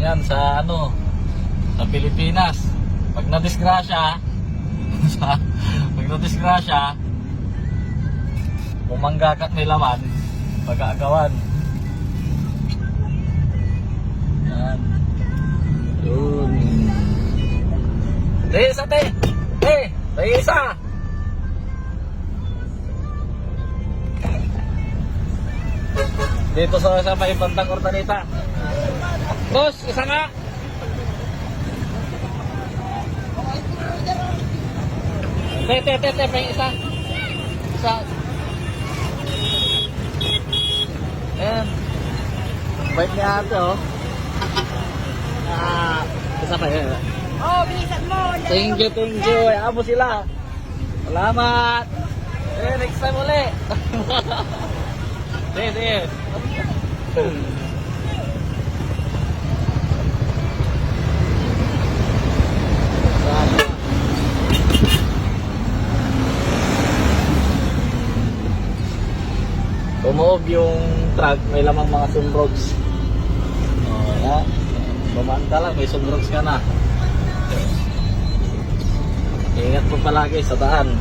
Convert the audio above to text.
yan sa ano, sa Pilipinas. Pag nadisgrasya, pag nadisgrasya, pumanggakat may laman, pag-aagawan. Yan. Yun. Isa, te! Isa! Dito sa may Bantang Ordaneta. Boss, isa nga! Te, may isa. Isa. Ayan. Bait niya ate, oh. Isa pa yun. Oh, bilisan mo. Thank you. Ayaw mo sila. Salamat. Next time ulit. Sige. Tumuog yung truck, may lamang mga sunrogs. Yan. Bumaan ka lang, may sunrogs ka na. Ingat po palagi sa daan.